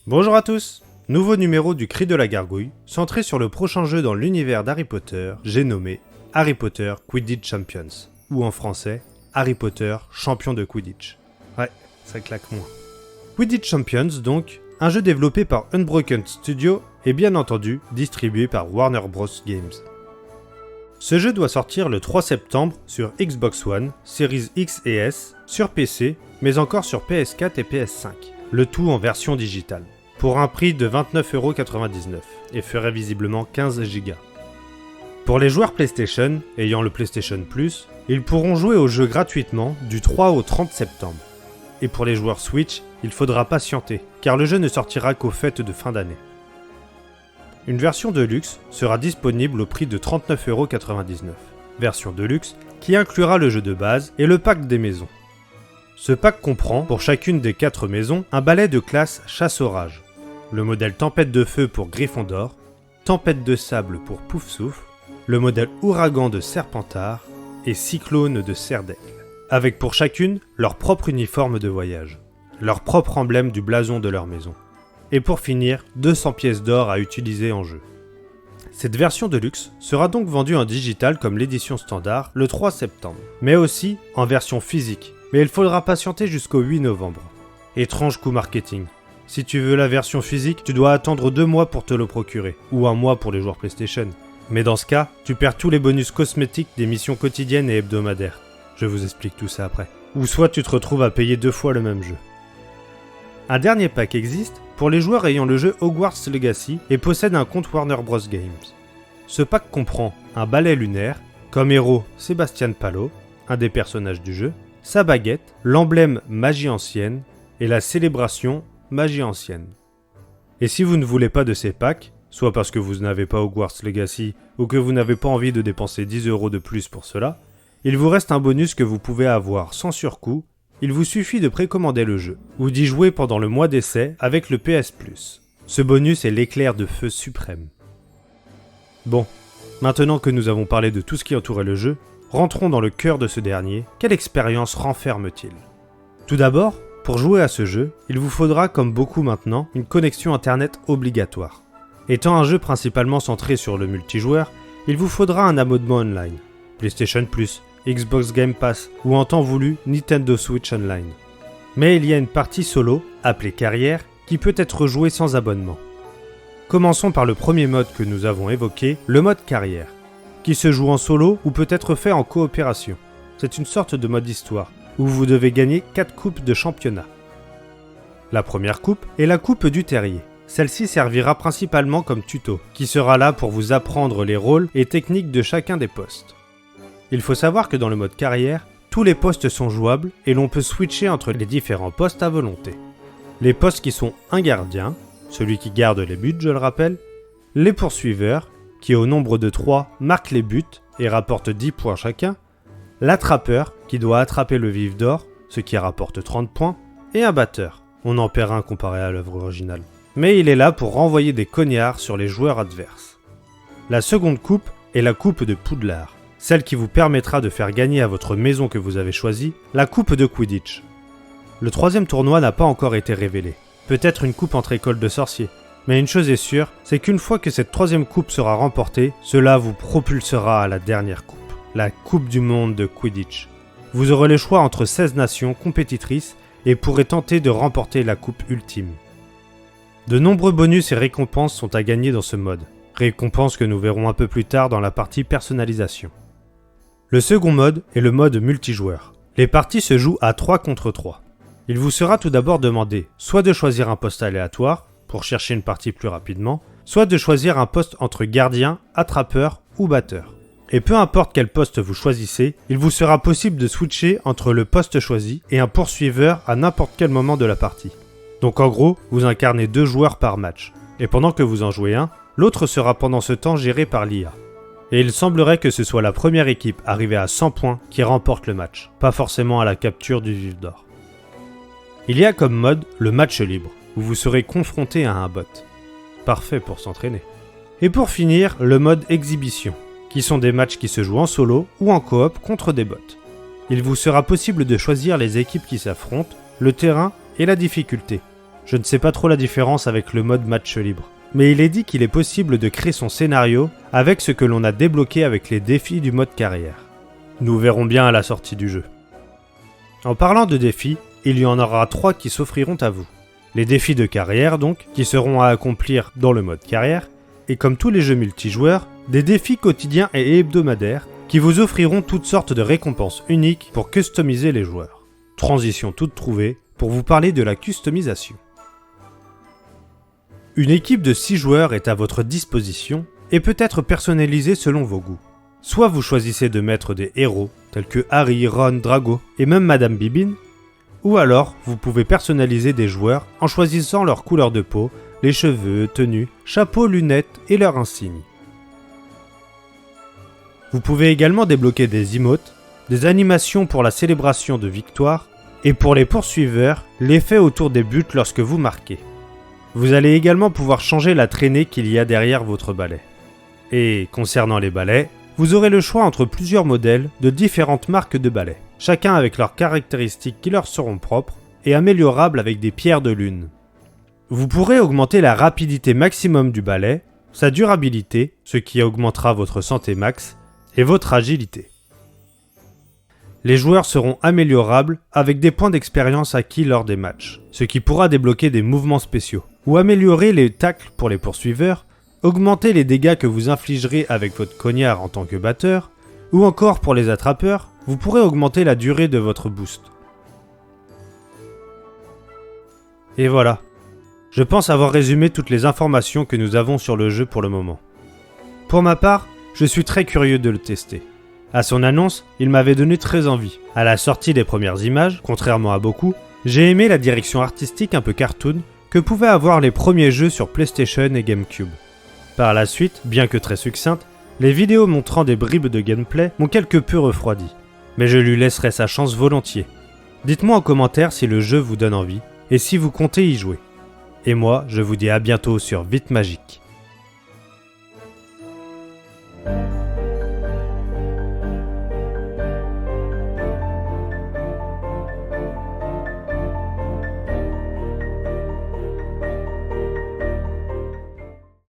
Bonjour à tous. Nouveau numéro du Cri de la Gargouille, centré sur le prochain jeu dans l'univers d'Harry Potter, j'ai nommé Harry Potter Quidditch Champions, ou en français, Harry Potter Champion de Quidditch. Ouais, ça claque moins. Quidditch Champions donc, un jeu développé par Unbroken Studio et bien entendu distribué par Warner Bros. Games. Ce jeu doit sortir le 3 septembre sur Xbox One, Series X et S, sur PC, mais encore sur PS4 et PS5, le tout en version digitale, pour un prix de 29,99€ et ferait visiblement 15 Go. Pour les joueurs PlayStation, ayant le PlayStation Plus, ils pourront jouer au jeu gratuitement du 3 au 30 septembre. Et pour les joueurs Switch, il faudra patienter, car le jeu ne sortira qu'aux fêtes de fin d'année. Une version Deluxe sera disponible au prix de 39,99€. Version Deluxe qui inclura le jeu de base et le pack des maisons. Ce pack comprend, pour chacune des 4 maisons, un balai de classe Chasse-Orage, le modèle Tempête de Feu pour Gryffondor, Tempête de Sable pour Poufsouffle, le modèle Ouragan de Serpentard et Cyclone de Serdaigle, avec pour chacune leur propre uniforme de voyage, leur propre emblème du blason de leur maison. Et pour finir, 200 pièces d'or à utiliser en jeu. Cette version de luxe sera donc vendue en digital comme l'édition standard le 3 septembre, mais aussi en version physique, mais il faudra patienter jusqu'au 8 novembre. Étrange coup marketing. Si tu veux la version physique, tu dois attendre 2 mois pour te le procurer, ou 1 mois pour les joueurs PlayStation. Mais dans ce cas, tu perds tous les bonus cosmétiques des missions quotidiennes et hebdomadaires. Je vous explique tout ça après. Ou soit tu te retrouves à payer 2 fois le même jeu. Un dernier pack existe pour les joueurs ayant le jeu Hogwarts Legacy et possèdent un compte Warner Bros. Games. Ce pack comprend un balai lunaire, comme héros Sébastien Palot, un des personnages du jeu, sa baguette, l'emblème Magie Ancienne et la célébration Magie Ancienne. Et si vous ne voulez pas de ces packs, soit parce que vous n'avez pas Hogwarts Legacy ou que vous n'avez pas envie de dépenser 10€ de plus pour cela, il vous reste un bonus que vous pouvez avoir sans surcoût. Il vous suffit de précommander le jeu, ou d'y jouer pendant le mois d'essai avec le PS Plus. Ce bonus est l'éclair de feu suprême. Bon, maintenant que nous avons parlé de tout ce qui entourait le jeu, rentrons dans le cœur de ce dernier. Quelle expérience renferme-t-il ? Tout d'abord, pour jouer à ce jeu, il vous faudra, comme beaucoup maintenant, une connexion internet obligatoire. Étant un jeu principalement centré sur le multijoueur, il vous faudra un abonnement online, PlayStation Plus, Xbox Game Pass ou en temps voulu Nintendo Switch Online. Mais il y a une partie solo, appelée carrière, qui peut être jouée sans abonnement. Commençons par le premier mode que nous avons évoqué, le mode carrière, qui se joue en solo ou peut être fait en coopération. C'est une sorte de mode histoire, où vous devez gagner 4 coupes de championnat. La première coupe est la coupe du terrier. Celle-ci servira principalement comme tuto, qui sera là pour vous apprendre les rôles et techniques de chacun des postes. Il faut savoir que dans le mode carrière, tous les postes sont jouables et l'on peut switcher entre les différents postes à volonté. Les postes qui sont un gardien, celui qui garde les buts je le rappelle, les poursuiveurs, qui au nombre de 3 marquent les buts et rapportent 10 points chacun, l'attrapeur, qui doit attraper le vif d'or, ce qui rapporte 30 points, et un batteur, on en perd un comparé à l'œuvre originale. Mais il est là pour renvoyer des cognards sur les joueurs adverses. La seconde coupe est la coupe de Poudlard. Celle qui vous permettra de faire gagner à votre maison que vous avez choisie, la coupe de Quidditch. Le troisième tournoi n'a pas encore été révélé. Peut-être une coupe entre écoles de sorciers. Mais une chose est sûre, c'est qu'une fois que cette troisième coupe sera remportée, cela vous propulsera à la dernière coupe, la Coupe du Monde de Quidditch. Vous aurez le choix entre 16 nations compétitrices et pourrez tenter de remporter la coupe ultime. De nombreux bonus et récompenses sont à gagner dans ce mode. Récompenses que nous verrons un peu plus tard dans la partie personnalisation. Le second mode est le mode multijoueur. Les parties se jouent à 3 contre 3. Il vous sera tout d'abord demandé soit de choisir un poste aléatoire, pour chercher une partie plus rapidement, soit de choisir un poste entre gardien, attrapeur ou batteur. Et peu importe quel poste vous choisissez, il vous sera possible de switcher entre le poste choisi et un poursuiveur à n'importe quel moment de la partie. Donc en gros, vous incarnez 2 joueurs par match. Et pendant que vous en jouez un, l'autre sera pendant ce temps géré par l'IA. Et il semblerait que ce soit la première équipe arrivée à 100 points qui remporte le match, pas forcément à la capture du vif d'or. Il y a comme mode le match libre, où vous serez confronté à un bot. Parfait pour s'entraîner. Et pour finir, le mode exhibition, qui sont des matchs qui se jouent en solo ou en coop contre des bots. Il vous sera possible de choisir les équipes qui s'affrontent, le terrain et la difficulté. Je ne sais pas trop la différence avec le mode match libre. Mais il est dit qu'il est possible de créer son scénario avec ce que l'on a débloqué avec les défis du mode carrière. Nous verrons bien à la sortie du jeu. En parlant de défis, il y en aura 3 qui s'offriront à vous. Les défis de carrière donc, qui seront à accomplir dans le mode carrière, et comme tous les jeux multijoueurs, des défis quotidiens et hebdomadaires qui vous offriront toutes sortes de récompenses uniques pour customiser les joueurs. Transition toute trouvée pour vous parler de la customisation. Une équipe de 6 joueurs est à votre disposition et peut être personnalisée selon vos goûts. Soit vous choisissez de mettre des héros tels que Harry, Ron, Drago et même Madame Bibine, ou alors vous pouvez personnaliser des joueurs en choisissant leur couleur de peau, les cheveux, tenues, chapeaux, lunettes et leur insigne. Vous pouvez également débloquer des emotes, des animations pour la célébration de victoire et pour les poursuiveurs, l'effet autour des buts lorsque vous marquez. Vous allez également pouvoir changer la traînée qu'il y a derrière votre balai. Et concernant les balais, vous aurez le choix entre plusieurs modèles de différentes marques de balais, chacun avec leurs caractéristiques qui leur seront propres et améliorables avec des pierres de lune. Vous pourrez augmenter la rapidité maximum du balai, sa durabilité, ce qui augmentera votre santé max, et votre agilité. Les joueurs seront améliorables avec des points d'expérience acquis lors des matchs, ce qui pourra débloquer des mouvements spéciaux, ou améliorer les tacles pour les poursuiveurs, augmenter les dégâts que vous infligerez avec votre cognard en tant que batteur, ou encore pour les attrapeurs, vous pourrez augmenter la durée de votre boost. Et voilà, je pense avoir résumé toutes les informations que nous avons sur le jeu pour le moment. Pour ma part, je suis très curieux de le tester. À son annonce, il m'avait donné très envie. À la sortie des premières images, contrairement à beaucoup, j'ai aimé la direction artistique un peu cartoon que pouvaient avoir les premiers jeux sur PlayStation et GameCube. Par la suite, bien que très succinctes, les vidéos montrant des bribes de gameplay m'ont quelque peu refroidi. Mais je lui laisserai sa chance volontiers. Dites-moi en commentaire si le jeu vous donne envie et si vous comptez y jouer. Et moi, je vous dis à bientôt sur Vite Magique.